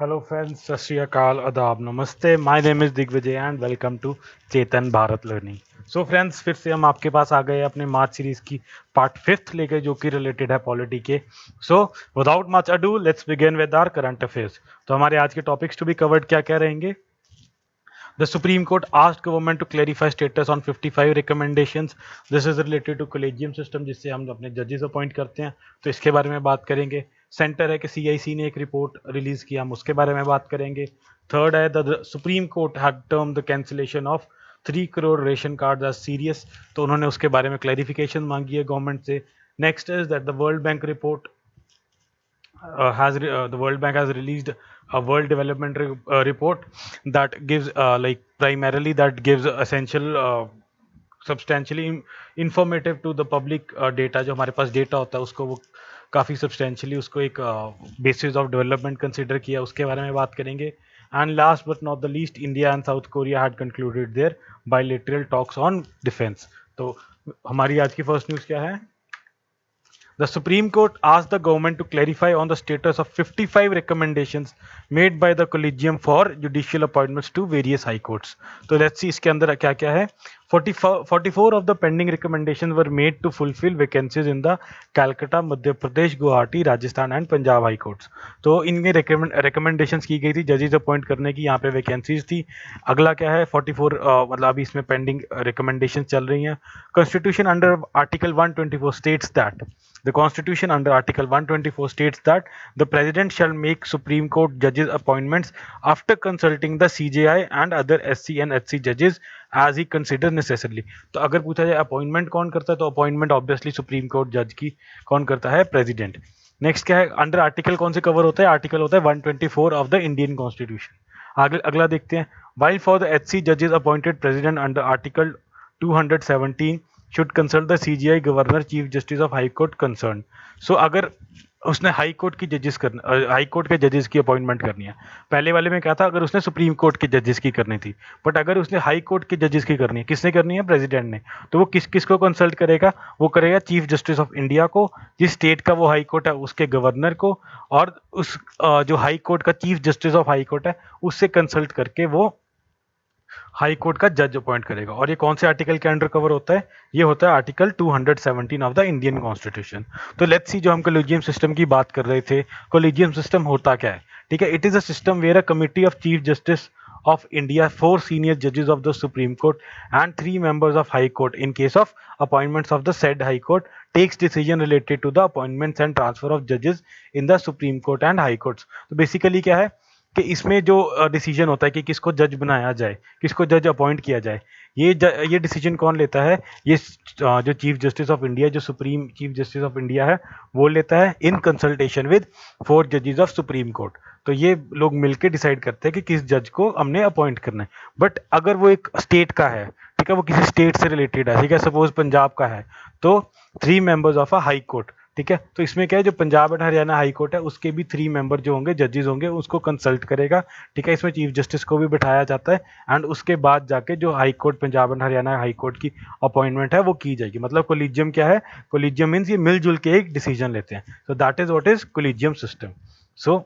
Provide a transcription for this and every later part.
Hello friends, सत श्री अकाल, आदाब, नमस्ते. My name is Digvijay and welcome to Chetan Bharat learning. So friends, फिर से हम आपके पास आ गए अपने मार्च सीरीज की पार्ट 5th लेकर, जो कि रिलेटेड है पॉलिटी के. So without much ado let's begin with our current affairs. तो हमारे आज के टॉपिक्स टू बी कवर्ड क्या क्या रहेंगे? The Supreme Court asked government to clarify status on 55 recommendations. This is related to collegium system, जिससे हम अपने जजेस अपॉइंट करते हैं, तो इसके बारे में बात करेंगे. सेंटर है कि CIC ने एक रिपोर्ट रिलीज किया, हम उसके बारे में बात करेंगे. थर्ड है the supreme court had termed the cancellation of 3 crore ration card as serious, तो उन्होंने उसके बारे में क्लैरिफिकेशन मांगी है गवर्नमेंट से. Next is that the world bank report the World Bank has released a World Development report that gives primarily that gives essential substantially informative to the public data. जो हमारे पास डेटा होता है उसको वो काफ़ी सब्सटेंशियली उसको एक बेसिस ऑफ डेवलपमेंट कंसिडर किया, उसके बारे में बात करेंगे. And last but not the least, India and South Korea had concluded their bilateral talks on defence. तो हमारी आज की फर्स्ट न्यूज़ क्या है? The Supreme Court asked the government to clarify on the status of 55 recommendations made by the Collegium for judicial appointments to various high courts. तो let's see इसके अंदर क्या क्या है. 44 of the pending recommendations were made to fulfill vacancies in the Calcutta, Madhya Pradesh, Guwahati, Rajasthan and Punjab high courts. तो इनमें recommendations की गई थी जजेस अपॉइंट करने की, यहाँ पे वैकेंसीज थी. अगला क्या है? 44 मतलब अभी इसमें पेंडिंग रिकमेंडेशन चल रही हैं. Constitution under article 124 states that The Constitution under Article 124 states that the President shall make Supreme Court judges appointments after consulting the CJI and other SC and HC judges as he considers necessarily. तो अगर पूछा जाए appointment कौन करता है, तो appointment obviously supreme court जज की कौन करता है? प्रेसिडेंट. नेक्स्ट क्या है? अंडर आर्टिकल कौन से कवर होता है? आर्टिकल होता है 124 ऑफ द इंडियन कॉन्स्टिट्यूशन. अगला देखते हैं. वाइल फॉर द HC जजेस appointed president under article 217 should consult the CGI governor chief justice of high court concern. So अगर उसने हाई कोर्ट की जजेस हाई कोर्ट के जजेस की अपॉइंटमेंट करनी है, पहले वाले में क्या था? अगर उसने सुप्रीम कोर्ट के जजेस की करनी थी, बट अगर उसने हाई कोर्ट के जजेस की करनी है, किसने करनी है? प्रेसिडेंट ने. तो वो किसको कंसल्ट करेगा? वो करेगा चीफ जस्टिस ऑफ इंडिया को, जिस स्टेट का वो हाई कोर्ट है उसके गवर्नर को, और उस जो हाई कोर्ट का chief justice of high court है उससे कंसल्ट करके वो हाई कोर्ट का जज अपॉइंट करेगा. और ये कौन से आर्टिकल के अंडर कवर होता है? ये होता है article 217 of the Indian constitution. तो लेट्स सी, जो हम कोलिजियम सिस्टम की बात कर रहे थे, कोलिजियम सिस्टम होता क्या है? ठीक है, it is a system where a committee of chief justice of India, 4 senior judges of the Supreme Court and 3 members of High Court in case of appointments of the said High Court takes decision related to the appointments and transfer of judges in the Supreme Court and High Courts. तो basically क्या है कि इसमें जो decision होता है कि किसको जज बनाया जाए, किसको जज अपॉइंट किया जाए, ये डिसीजन कौन लेता है? ये जो चीफ जस्टिस ऑफ इंडिया, जो supreme chief justice of India है, वो लेता है इन कंसल्टेशन विद 4 जजेस ऑफ सुप्रीम कोर्ट. तो ये लोग मिलकर डिसाइड करते हैं कि किस जज को हमने अपॉइंट करना है. बट अगर वो एक स्टेट का है, ठीक है, वो किसी स्टेट से रिलेटेड है, ठीक है, सपोज पंजाब का है, तो 3 members of a high court. ठीक है, तो इसमें क्या है, जो Punjab and Haryana high court है उसके भी 3 मेंबर जो होंगे, जजेस होंगे, उसको कंसल्ट करेगा. ठीक है, इसमें चीफ जस्टिस को भी बिठाया जाता है एंड उसके बाद जाके जो high court Punjab and Haryana high court की अपॉइंटमेंट है वो की जाएगी. मतलब कोलिजियम क्या है? कोलिजियम मीन्स ये मिलजुल के एक डिसीजन लेते हैं. सो that is what is collegium system. So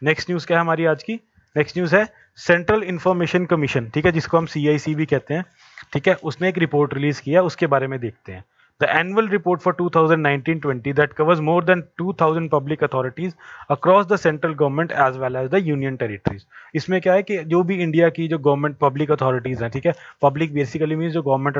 next news क्या है हमारी आज की? नेक्स्ट न्यूज़ है सेंट्रल इंफॉर्मेशन कमीशन, ठीक है, जिसको हम CIC भी कहते हैं. ठीक है, उसने एक रिपोर्ट रिलीज किया, उसके बारे में देखते हैं. The annual report for 2019-20 that covers more than 2,000 public authorities across the central government as well as the union territories. इसमें क्या है कि जो भी इंडिया की जो गवर्नमेंट पब्लिक अथॉरिटीज़ हैं, ठीक है, पब्लिक बेसिकली मीन्स जो गवर्नमेंट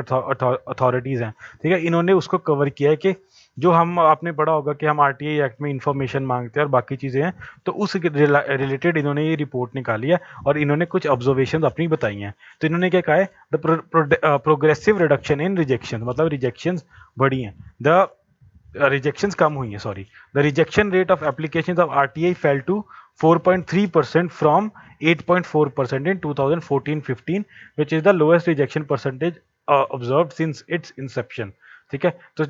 अथॉरिटीज़ हैं, ठीक है, इन्होंने उसको कवर किया है कि जो हम आपने पढ़ा होगा कि हम RTI एक्ट में इंफॉर्मेशन मांगते हैं और बाकी चीज़ें हैं, तो उस रिलेटेड इन्होंने ये रिपोर्ट निकाली है और इन्होंने कुछ ऑब्जर्वेशन अपनी बताई हैं. तो इन्होंने क्या कहा है? The progressive reduction in rejection, मतलब रिजेक्शंस बढ़ी हैं, द रिजेक्शंस कम हुई हैं, sorry. The rejection rate of applications of RTI fell to 4.3% from 8.4% in 2014-15, which is the lowest rejection percentage observed since its inception. ठीक है। तो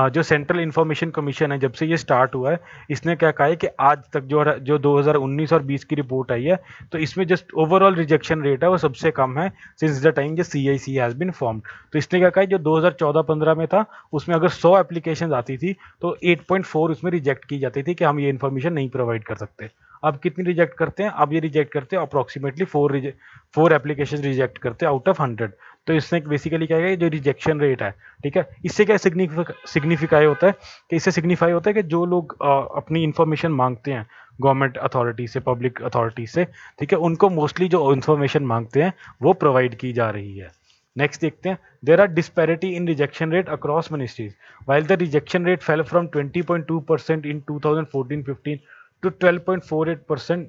जो सेंट्रल इंफॉर्मेशन कमीशन है, जब से ये स्टार्ट हुआ है, इसने क्या कहा है कि आज तक जो 2019 और 20 की रिपोर्ट आई है, तो इसमें जस्ट ओवरऑल रिजेक्शन रेट है वो सबसे कम है सिंस द टाइम जो CIC हैज बीन फॉर्म्ड। तो इसने क्या कहा है, जो 2014-15 में था उसमें अगर 100 एप्लीकेशन आती थी तो 8.4 उसमें रिजेक्ट की जाती थी कि हम ये इन्फॉर्मेशन नहीं प्रोवाइड कर सकते। अब कितनी रिजेक्ट करते हैं, अब ये रिजेक्ट करते हैं अप्रोक्सीमेटली 4 एप्लीकेशन रिजेक्ट करते हैं आउट ऑफ 100। तो इसने बेसिकली क्या है, जो रिजेक्शन रेट है, ठीक है, इससे क्या सिग्निफाई होता है कि इससे सिग्निफाई होता है कि जो लोग अपनी इंफॉर्मेशन मांगते हैं गवर्नमेंट अथॉरिटी से, पब्लिक अथॉरिटी से, ठीक है, उनको मोस्टली जो इंफॉर्मेशन मांगते हैं वो प्रोवाइड की जा रही है। नेक्स्ट देखते हैं, there are disparity in rejection rate across ministries while the rejection rate fell from 20.2% in 2014-15 to 12.48%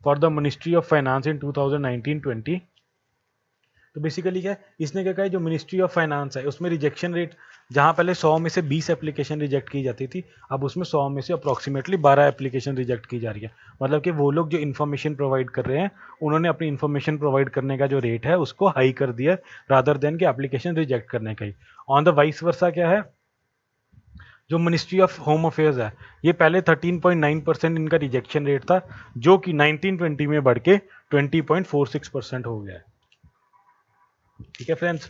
for the ministry of finance in 2019-20। तो बेसिकली क्या है, इसने क्या कहा है, जो मिनिस्ट्री ऑफ फाइनेंस है उसमें रिजेक्शन रेट जहां पहले 100 में से 20 एप्लीकेशन रिजेक्ट की जाती थी, अब उसमें 100 में से अप्रॉक्सीमेटली 12 एप्लीकेशन रिजेक्ट की जा रही है। मतलब कि वो लोग जो इन्फॉर्मेशन प्रोवाइड कर रहे हैं उन्होंने अपनी इन्फॉर्मेशन प्रोवाइड करने का जो रेट है उसको हाई कर दिया रादर देन के एप्लीकेशन रिजेक्ट करने का ही। ऑन द वाइस वर्सा क्या है, जो मिनिस्ट्री ऑफ होम अफेयर्स है, ये पहले 13.9% इनका रिजेक्शन रेट था, जो कि 1920 में बढ़ के 20.46% हो गया है। ठीक है फ्रेंड्स।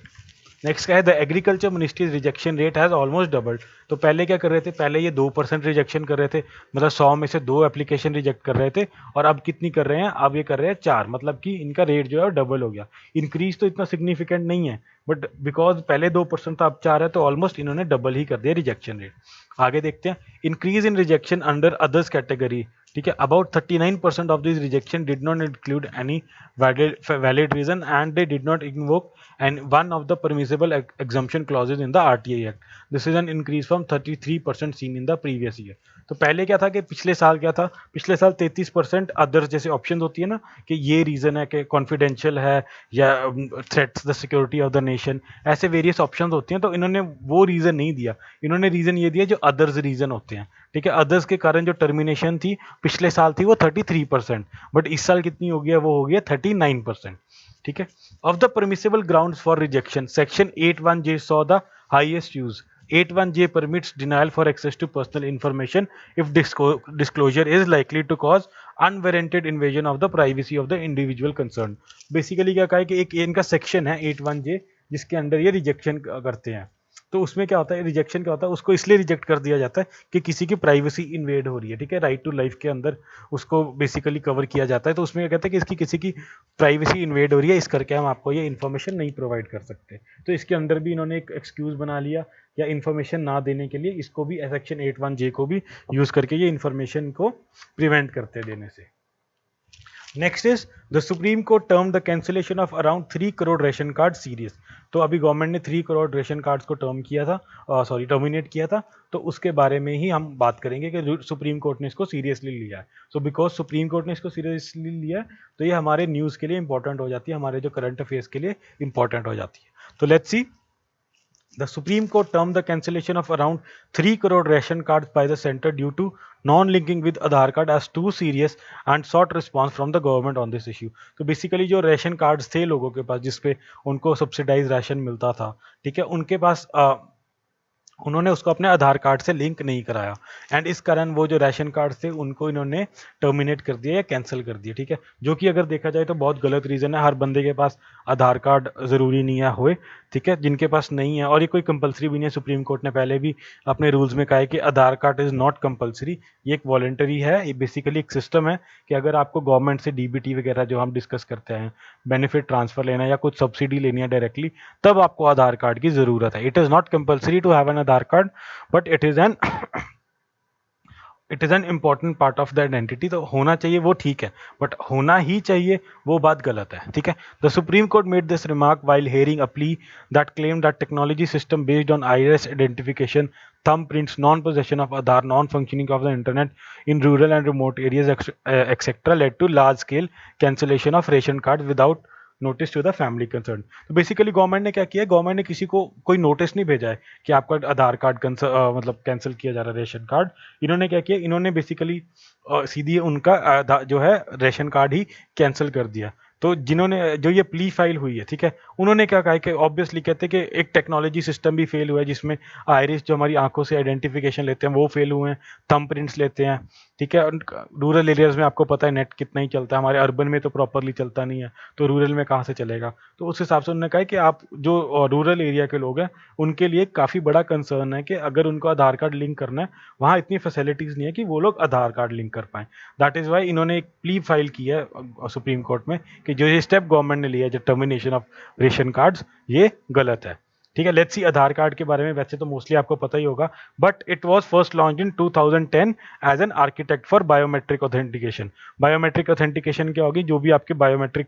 नेक्स्ट क्या है, the agriculture ministries rejection rate has almost doubled. तो पहले क्या कर रहे थे, पहले ये 2% रिजेक्शन कर रहे थे, मतलब 100 में से 2 एप्लीकेशन रिजेक्ट कर रहे थे, और अब कितनी कर रहे हैं, अब ये कर रहे हैं 4, मतलब कि इनका रेट जो है डबल हो गया। इंक्रीज तो इतना सिग्निफिकेंट नहीं है, बट बिकॉज पहले 2% था अब 4 है, तो ऑलमोस्ट इन्होंने डबल ही कर दिया रिजेक्शन रेट। आगे देखते हैं, increase in rejection under others category. ठीक है, about 39% of this rejection did not include any valid reason and they did not invoke and one of the permissible exemption clauses in the RTI Act. This is an increase from 33% seen in the previous year. तो पहले क्या था कि पिछले साल क्या था, पिछले साल 33% अदर्स जैसे ऑप्शन होती है ना, कि ये रीजन है कि कॉन्फिडेंशियल है या threats the security of the nation, ऐसे वेरियस ऑप्शन होती हैं, तो इन्होंने वो रीजन नहीं दिया, इन्होंने रीजन ये दिया जो अदर्स रीजन होते हैं। ठीक है, अदर्स के कारण जो टर्मिनेशन थी पिछले साल थी वो 33%, बट इस साल कितनी हो गया, वो हो गया 39%। ठीक है, of the permissible grounds for rejection, section 81J saw the highest use. 81J permits denial for access to personal information if disclosure is likely to cause unwarranted invasion of the privacy of the individual concerned. Basically क्या कहा है कि एक इनका section है 81J जिसके अंदर ये रिजेक्शन करते हैं। तो उसमें क्या होता है, रिजेक्शन क्या होता है, उसको इसलिए रिजेक्ट कर दिया जाता है कि किसी की प्राइवेसी इन्वेड हो रही है। ठीक है, राइट टू लाइफ के अंदर उसको बेसिकली कवर किया जाता है, तो उसमें क्या कहते हैं कि इसकी किसी की प्राइवेसी इन्वेड हो रही है, इस करके हम आपको ये इन्फॉर्मेशन नहीं प्रोवाइड कर सकते। तो इसके अंदर भी इन्होंने एक एक्सक्यूज बना लिया या इन्फॉर्मेशन ना देने के लिए, इसको भी सेक्शन 81J को भी यूज करके ये इन्फॉर्मेशन को प्रिवेंट करते देने से। Next is the supreme court term the cancellation of around 3 crore ration card serious. तो अभी गवर्नमेंट ने 3 करोड़ रेशन कार्ड्स को टर्मिनेट किया था, तो उसके बारे में ही हम बात करेंगे कि सुप्रीम कोर्ट ने इसको सीरियसली लिया है। सो बिकॉज सुप्रीम कोर्ट ने इसको सीरियसली लिया है, तो ये हमारे न्यूज़ के लिए इंपॉर्टेंट हो जाती है, हमारे जो करंट अफेयर्स के लिए इंपॉर्टेंट हो जाती है। तो let's see, the Supreme Court termed the cancellation of around 3 crore ration cards by the center due to non-linking with Aadhaar card as too serious and sought response from the government on this issue. तो basically जो ration cards थे लोगों के पास जिसपे उनको subsidise ration मिलता था, ठीक है, उनके पास उन्होंने उसको अपने आधार कार्ड से लिंक नहीं कराया, एंड इस कारण वो जो राशन कार्ड थे उनको इन्होंने टर्मिनेट कर दिया या कैंसिल कर दिया। ठीक है, जो कि अगर देखा जाए तो बहुत गलत रीज़न है। हर बंदे के पास आधार कार्ड ज़रूरी नहीं है होए, ठीक है, जिनके पास नहीं है, और ये कोई कंपलसरी भी नहीं है। सुप्रीम कोर्ट ने पहले भी अपने रूल्स में कहा है कि आधार कार्ड इज़ नॉट कंपलसरी, ये एक वॉलेंटरी है। ये बेसिकली एक सिस्टम है कि अगर आपको गवर्नमेंट से डीबीटी वगैरह जो हम डिस्कस करते हैं, बेनिफिट ट्रांसफ़र लेना या कुछ सब्सिडी लेनी है डायरेक्टली, तब आपको आधार कार्ड की ज़रूरत है। It is not compulsory to have an Aadhaar card, but it is an important part of the identity. तो होना चाहिए वो ठीक है, बट होना ही चाहिए वो बात गलत है। ठीक है, the supreme court made this remark while hearing a plea that claim that technology system based on Iris identification, thumbprints, non-possession of Aadhaar, non-functioning of the internet in rural and remote areas, etc., led to large-scale cancellation of ration cards without notice to the family concern. तो basically government ने क्या किया, government ने किसी को कोई notice नहीं भेजा है कि आपका आधार कार्ड मतलब कैंसिल किया जा रहा है रेशन कार्ड। इन्होंने क्या किया, इन्होंने बेसिकली सीधी उनका जो है रेशन कार्ड ही कैंसिल कर दिया। तो जिन्होंने जो ये प्ली फाइल हुई है, ठीक है, उन्होंने क्या कहा है कि ऑब्वियसली कहते हैं कि एक टेक्नोलॉजी सिस्टम भी फेल हुआ है, जिसमें आइरिस जो हमारी आंखों से आइडेंटिफिकेशन लेते हैं वो फेल हुए हैं, थंब प्रिंट्स लेते हैं, ठीक है। रूरल एरियाज में आपको पता है नेट कितना ही चलता है, हमारे अर्बन में तो प्रॉपरली चलता नहीं है, तो रूरल में कहाँ से चलेगा। तो उस हिसाब से उन्होंने कहा है कि आप जो रूरल एरिया के लोग हैं उनके लिए काफ़ी बड़ा कंसर्न है कि अगर उनको आधार कार्ड लिंक करना है, वहाँ इतनी फैसिलिटीज़ नहीं है कि वो लोग आधार कार्ड लिंक कर पाएँ। दैट इज़ वाई इन्होंने एक प्ली फाइल की है सुप्रीम कोर्ट में कि जो ये स्टेप गवर्नमेंट ने लिया है, जो टर्मिनेशन ऑफ रेशन कार्ड्स, ये गलत है, ठीक है। लेट्स सी आधार कार्ड के बारे में वैसे तो मोस्टली आपको पता ही होगा, but it was first launch in 2010 as an architect for biometric authentication. Biometric authentication क्या होगी, जो भी आपके बायोमेट्रिक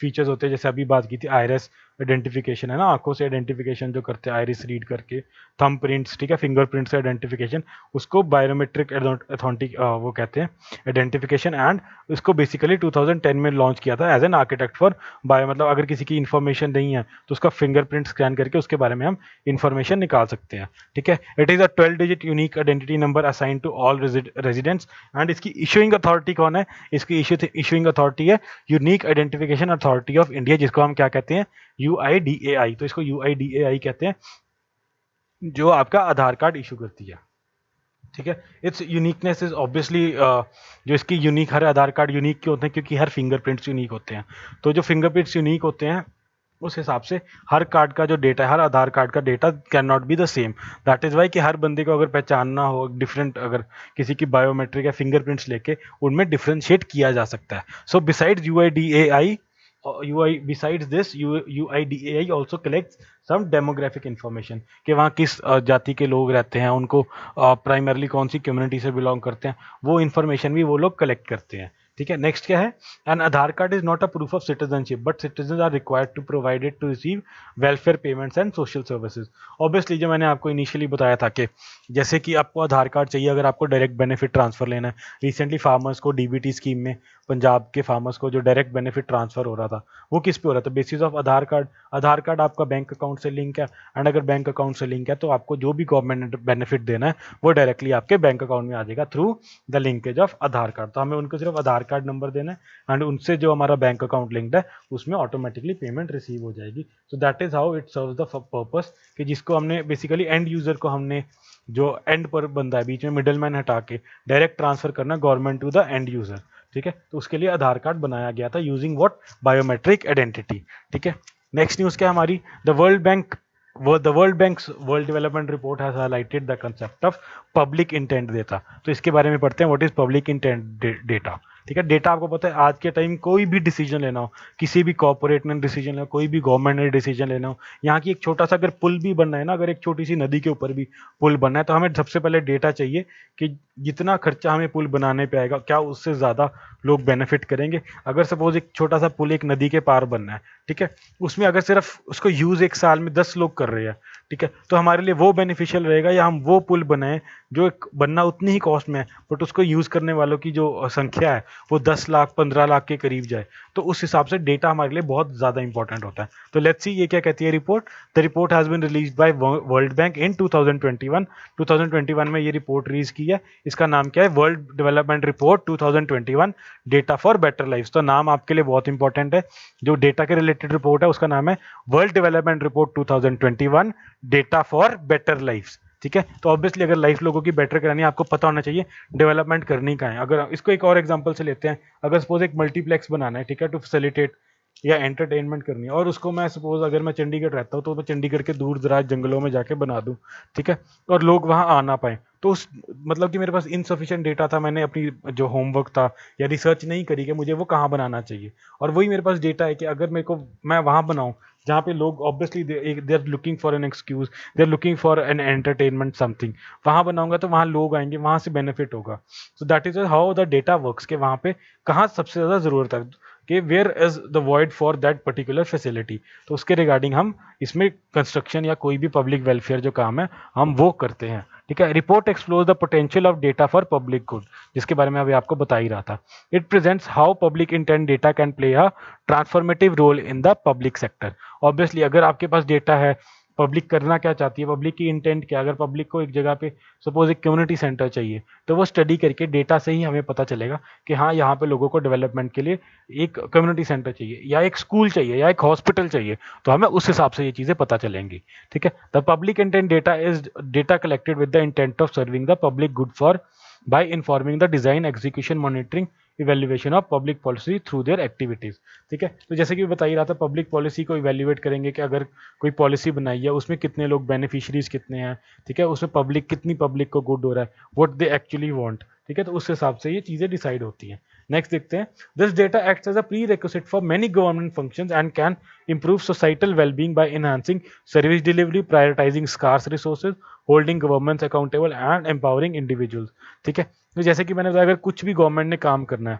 फीचर्स होते हैं, जैसे अभी बात की थी आइरिस आइडेंटिफिकेशन है ना, आंखों से आइडेंटिफिकेशन जो करते हैं आइरिस रीड करके, थंब प्रिंट्स, ठीक है, फिंगरप्रिंट से आइडेंटिफिकेशन, उसको बायोमेट्रिक अथॉन्टिक वो कहते हैं आइडेंटिफिकेशन। एंड इसको बेसिकली 2010 में लॉन्च किया था as an architect for bio, मतलब अगर किसी की इन्फॉर्मेशन नहीं है तो उसका फिंगरप्रिंट स्कैन करके उसके बारे में हम इन्फॉर्मेशन निकाल सकते हैं, ठीक है। It is a 12 digit unique identity number assign to all residents. And इसकी इशूइंग अथॉरिटी कौन है, इसकी इशूइंग अथॉरिटी है unique identification authority of India, जिसको हम क्या कहते हैं, UIDAI। तो इसको UIDAI कहते हैं, जो आपका आधार कार्ड इशू करती है, ठीक है। इट्स यूनिकनेस इज ऑब्वियसली जो इसकी यूनिक, हर आधार कार्ड यूनिक क्यों होते हैं, क्योंकि हर फिंगरप्रिंट्स यूनिक होते हैं। तो जो फिंगरप्रिंट्स यूनिक होते हैं उस हिसाब से हर कार्ड का जो डेटा है, हर आधार कार्ड का data can not be the same. That is why कि हर बंदे को अगर पहचानना हो डिफरेंट, अगर किसी की बायोमेट्रिक या फिंगरप्रिंट्स लेके उनमें डिफ्रेंशिएट किया जा सकता है। So besides UIDAI, besides this, UIDAI also collects some demographic information कि वहाँ किस जाति के लोग रहते हैं, उनको प्राइमरली कौन सी कम्युनिटी से बिलोंग करते हैं, वो इन्फॉर्मेशन भी वो लोग कलेक्ट करते हैं, ठीक है। नेक्स्ट क्या है, an Aadhaar card is not a proof of citizenship but citizen are required to provide it to receive welfare payments and social services. Obviously जो मैंने आपको इनिशियली बताया था कि जैसे कि आपको आधार कार्ड चाहिए अगर आपको डायरेक्ट बेनिफिट ट्रांसफर लेना है। रिसेंटली फार्मर्स को DBT स्कीम में, पंजाब के फार्मर्स को जो डायरेक्ट बेनिफिट ट्रांसफर हो रहा था वो किस पे हो रहा था, basis of Aadhaar card. Aadhaar card आपका बैंक अकाउंट से लिंक है, एंड अगर बैंक अकाउंट से लिंक है तो आपको जो भी गवर्नमेंट ने बेनिफिट देना है वो डायरेक्टली आपके बैंक अकाउंट में आ जाएगा through the linkage of Aadhaar card. तो हमें उनको सिर्फ आधार कार्ड नंबर देना है एंड उनसे जो हमारा बैंक अकाउंट लिंक्ड है उसमें ऑटोमेटिकली पेमेंट रिसीव हो जाएगी। सो that is how it serves the purpose, कि जिसको हमने बेसिकली एंड यूजर को, हमने जो एंड पर बंदा है बीच में मिडल मैन हटा के डायरेक्ट ट्रांसफर करना government to the end user, ठीक है। तो उसके लिए आधार कार्ड बनाया गया था यूजिंग व्हाट, बायोमेट्रिक आइडेंटिटी, ठीक है। नेक्स्ट न्यूज़ क्या है हमारी, the world banks world development report has highlighted the concept of public intent data. तो इसके बारे में पढ़ते हैं, what is public intent data, ठीक है। डेटा आपको पता है आज के टाइम कोई भी डिसीजन लेना हो, किसी भी कॉर्पोरेट ने डिसीजन लेना हो, कोई भी गवर्नमेंट ने डिसीजन लेना हो, यहाँ की एक छोटा सा अगर पुल भी बनना है ना, अगर एक छोटी सी नदी के ऊपर भी पुल बनना है तो हमें सबसे पहले डेटा चाहिए कि जितना खर्चा हमें पुल बनाने पे आएगा क्या उससे ज़्यादा लोग बेनिफिट करेंगे। अगर सपोज एक छोटा सा पुल एक नदी के पार बनना है, ठीक है, उसमें अगर सिर्फ उसको यूज़ एक साल में 10 लोग कर रहे हैं, ठीक है, तो हमारे लिए वो बेनिफिशियल रहेगा या हम वो पुल बनाएं जो एक बनना उतनी ही कॉस्ट में है बट उसको यूज़ करने वालों की जो संख्या है वो 10 लाख 15 लाख के करीब जाए। तो उस हिसाब से डेटा हमारे लिए बहुत ज़्यादा इंपॉर्टेंट होता है। तो लेट्स सी ये क्या कहती है report. The report has been released by World Bank in 2021 में ये रिपोर्ट रिलीज की है। इसका नाम क्या है, world development report 2021 data for better life. तो नाम आपके लिए बहुत इंपॉर्टेंट है, जो डेटा के रिलेटेड रिपोर्ट है उसका नाम है world development report 2021 data for better life, ठीक है। तो ऑब्वियसली अगर लाइफ लोगों की बेटर करानी है आपको पता होना चाहिए डेवलपमेंट करनी का है। अगर इसको एक और एग्जांपल से लेते हैं, अगर सपोज एक मल्टीप्लेक्स बनाना है, ठीक है, टू फैसिलिटेट या एंटरटेनमेंट करनी है, और उसको मैं सपोज अगर मैं चंडीगढ़ रहता हूँ तो मैं चंडीगढ़ के दूर दराज जंगलों में जाके बना दूँ, ठीक है, और लोग वहाँ आ ना पाए, तो उस मतलब कि मेरे पास इनसफिशिएंट डेटा था, मैंने अपनी जो होमवर्क था या रिसर्च नहीं करी कि मुझे वो कहाँ बनाना चाहिए, और वही मेरे पास डेटा है कि अगर मेरे को मैं वहाँ बनाऊँ जहाँ पे लोग obviously they are looking for an excuse, they are looking for an entertainment something, वहाँ बनाऊंगा तो वहाँ लोग आएंगे, वहाँ से बेनिफिट होगा। So that is how the data works, के वहाँ पे कहाँ सबसे ज़्यादा ज़रूरत है, कि where is the void for that particular facility. तो उसके रिगार्डिंग हम इसमें कंस्ट्रक्शन या कोई भी पब्लिक वेलफेयर जो काम है हम वो करते हैं, ठीक है। Report explore the potential of data for public good, जिसके बारे में अभी आपको बता ही रहा था। It presents how public intent data can play a transformative role in the public sector. Obviously अगर आपके पास डेटा है पब्लिक करना क्या चाहती है, पब्लिक की इंटेंट क्या। अगर पब्लिक को एक जगह पे सपोज एक कम्युनिटी सेंटर चाहिए, तो वो स्टडी करके डेटा से ही हमें पता चलेगा कि हाँ यहाँ पे लोगों को डेवलपमेंट के लिए एक कम्युनिटी सेंटर चाहिए या एक स्कूल चाहिए या एक हॉस्पिटल चाहिए, तो हमें उस हिसाब से ये चीज़ें पता चलेंगी। ठीक है, the public intent data is data collected with the intent of serving the public good for by informing the design, execution, monitoring, evaluation of public policy through their activities. ठीक है, तो जैसे कि बता ही रहा था, पब्लिक पॉलिसी को इवेल्युएट करेंगे कि अगर कोई पॉलिसी बनाई है उसमें कितने लोग बेनिफिशियरीज कितने हैं, ठीक है, उसमें पब्लिक कितनी पब्लिक को गुड हो रहा है, व्हाट दे एक्चुअली वांट। ठीक है, तो उस हिसाब से ये चीजें डिसाइड होती हैं। नेक्स्ट देखते हैं, this data acts as a prerequisite for many government functions and can improve societal well-being by enhancing service delivery, prioritizing scarce resources, holding governments accountable and empowering individuals। ठीक है, तो जैसे कि मैंने बताया, अगर कुछ भी गवर्नमेंट ने काम करना है,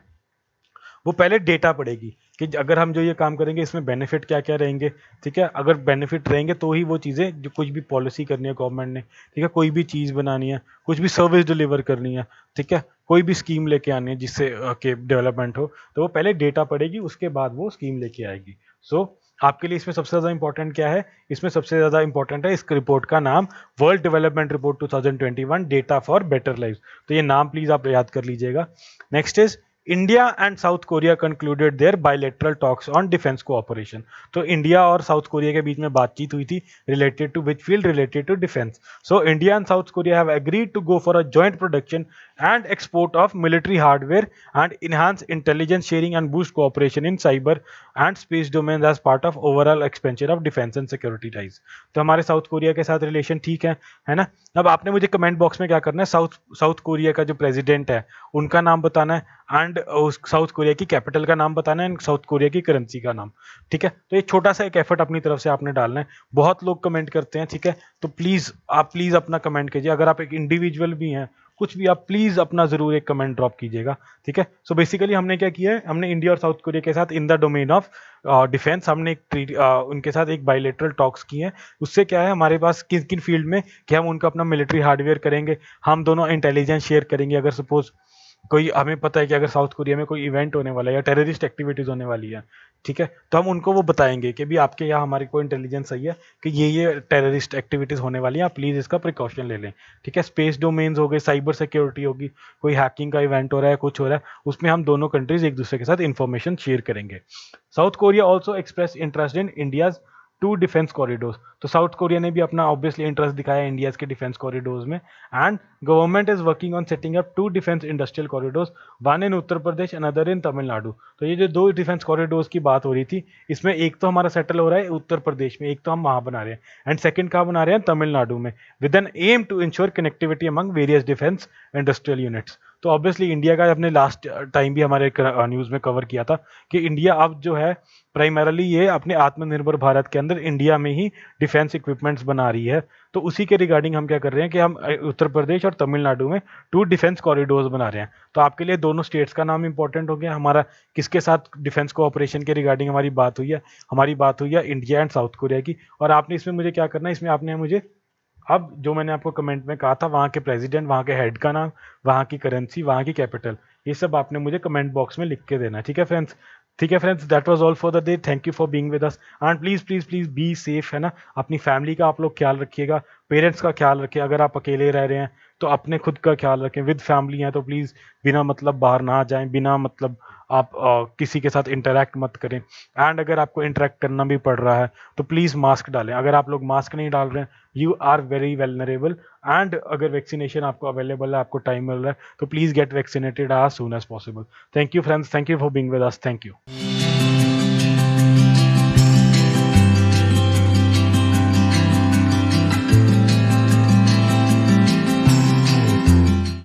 वो पहले डेटा पड़ेगी कि अगर हम जो ये काम करेंगे इसमें बेनिफिट क्या क्या रहेंगे। ठीक है, अगर बेनिफिट रहेंगे तो ही वो चीज़ें, जो कुछ भी पॉलिसी करनी है गवर्नमेंट ने, ठीक है, कोई भी चीज़ बनानी है, कुछ भी सर्विस डिलीवर करनी है, ठीक है, कोई भी स्कीम लेके आनी है जिससे के डेवलपमेंट हो, तो वो पहले डेटा पड़ेगी, उसके बाद वो स्कीम लेके आएगी। सो आपके लिए इसमें सबसे ज़्यादा इंपॉर्टेंट क्या है, इसमें सबसे ज़्यादा इंपॉर्टेंट है इस रिपोर्ट का नाम, world development report 2021 data for better life. तो ये नाम प्लीज़ आप याद कर लीजिएगा। Next is, India and South Korea concluded their bilateral talks on defence cooperation. तो इंडिया और साउथ कोरिया के बीच में बातचीत हुई थी related to which field, related to defence. So India and South Korea have agreed to go for a joint production and export of military hardware and enhance intelligence sharing and boost cooperation in cyber and space domains as part of overall expansion of defense and security ties। तो हमारे south Korea के साथ relation ठीक है ना। अब आपने मुझे कमेंट बॉक्स में क्या करना है, साउथ कोरिया का जो प्रेसिडेंट है उनका नाम बताना है एंड साउथ कोरिया की कैपिटल का नाम बताना है एंड साउथ कोरिया की करेंसी का नाम। ठीक है, तो एक छोटा सा एक एफर्ट अपनी तरफ से आपने डालना है। बहुत लोग कमेंट करते हैं, ठीक है, तो प्लीज अपना कमेंट कीजिए। अगर आप एक इंडिविजुअल भी हैं, कुछ भी, आप प्लीज अपना जरूर एक कमेंट ड्रॉप कीजिएगा। ठीक है, सो बेसिकली हमने क्या किया है, हमने इंडिया और साउथ कोरिया के साथ in the domain of defence हमने एक उनके साथ एक बायलैटरल टॉक्स की हैं। उससे क्या है, हमारे पास किन किन फील्ड में कि हम उनका अपना मिलिट्री हार्डवेयर करेंगे, हम दोनों इंटेलिजेंस शेयर करेंगे। अगर सपोज कोई, हमें पता है कि अगर साउथ कोरिया में कोई इवेंट होने वाला है या टेररिस्ट एक्टिविटीज होने वाली है, ठीक है, तो हम उनको वो बताएंगे कि भी आपके यहाँ हमारी कोई इंटेलिजेंस सही है कि ये टेररिस्ट एक्टिविटीज होने वाली है, आप प्लीज इसका प्रिकॉशन ले लें। ठीक है, स्पेस डोमेन्स हो गए, साइबर सिक्योरिटी होगी, कोई हैकिंग का इवेंट हो रहा है, कुछ हो रहा है, उसमें हम दोनों कंट्रीज एक दूसरे के साथ इंफॉर्मेशन शेयर करेंगे। South Korea also express interest in India's 2 defence corridors. तो साउथ कोरिया ने भी अपना ऑब्वियसली इंटरेस्ट दिखाया इंडिया के डिफेंस कॉरिडोर्स में। And government is working on setting up 2 defence industrial corridors, one in Uttar Pradesh, another in Tamil Nadu. तो ये जो 2 डिफेंस कॉरिडोर्स की बात हो रही थी, इसमें एक तो हमारा सेटल हो रहा है उत्तर प्रदेश में, एक तो हम वहां बना रहे हैं, एंड सेकंड कहाँ बना रहे हैं, तमिलनाडु में, with N M to ensure connectivity among various defence industrial units. तो ऑब्वियसली इंडिया का हमने लास्ट टाइम भी हमारे न्यूज़ में कवर किया था कि इंडिया अब जो है प्राइमरली ये अपने आत्मनिर्भर भारत के अंदर इंडिया में ही डिफेंस इक्विपमेंट्स बना रही है। तो उसी के रिगार्डिंग हम क्या कर रहे हैं कि हम उत्तर प्रदेश और तमिलनाडु में 2 डिफेंस कॉरिडोर्स बना रहे हैं। तो आपके लिए दोनों स्टेट्स का नाम इंपॉर्टेंट हो गया। हमारा किसके साथ डिफेंस कोऑपरेशन के रिगार्डिंग हमारी बात हुई है, हमारी बात हुई है इंडिया एंड साउथ कोरिया की। और आपने इसमें मुझे क्या करना है, इसमें आपने मुझे अब जो मैंने आपको कमेंट में कहा था, वहाँ के प्रेसिडेंट, वहाँ के हेड का नाम, वहाँ की करेंसी, वहाँ की कैपिटल, ये सब आपने मुझे कमेंट बॉक्स में लिख के देना है। ठीक है फ्रेंड्स, ठीक है friends, that was all for the day. Thank you for being with us and please please please be safe, है ना। अपनी फैमिली का आप लोग ख्याल रखिएगा, पेरेंट्स का ख्याल रखिए। अगर आप अकेले रह रहे हैं तो अपने खुद का ख्याल रखें। विद फैमिली हैं तो प्लीज़ बिना मतलब बाहर ना जाएं, बिना मतलब आप किसी के साथ इंटरेक्ट मत करें। एंड अगर आपको इंटरेक्ट करना भी पड़ रहा है तो प्लीज़ मास्क डालें। अगर आप लोग मास्क नहीं डाल रहे हैं, you are very vulnerable. And अगर वैक्सीनेशन आपको अवेलेबल है, आपको टाइम मिल रहा है, तो please get vaccinated as soon as possible. Thank you friends, thank you for being with us, thank you.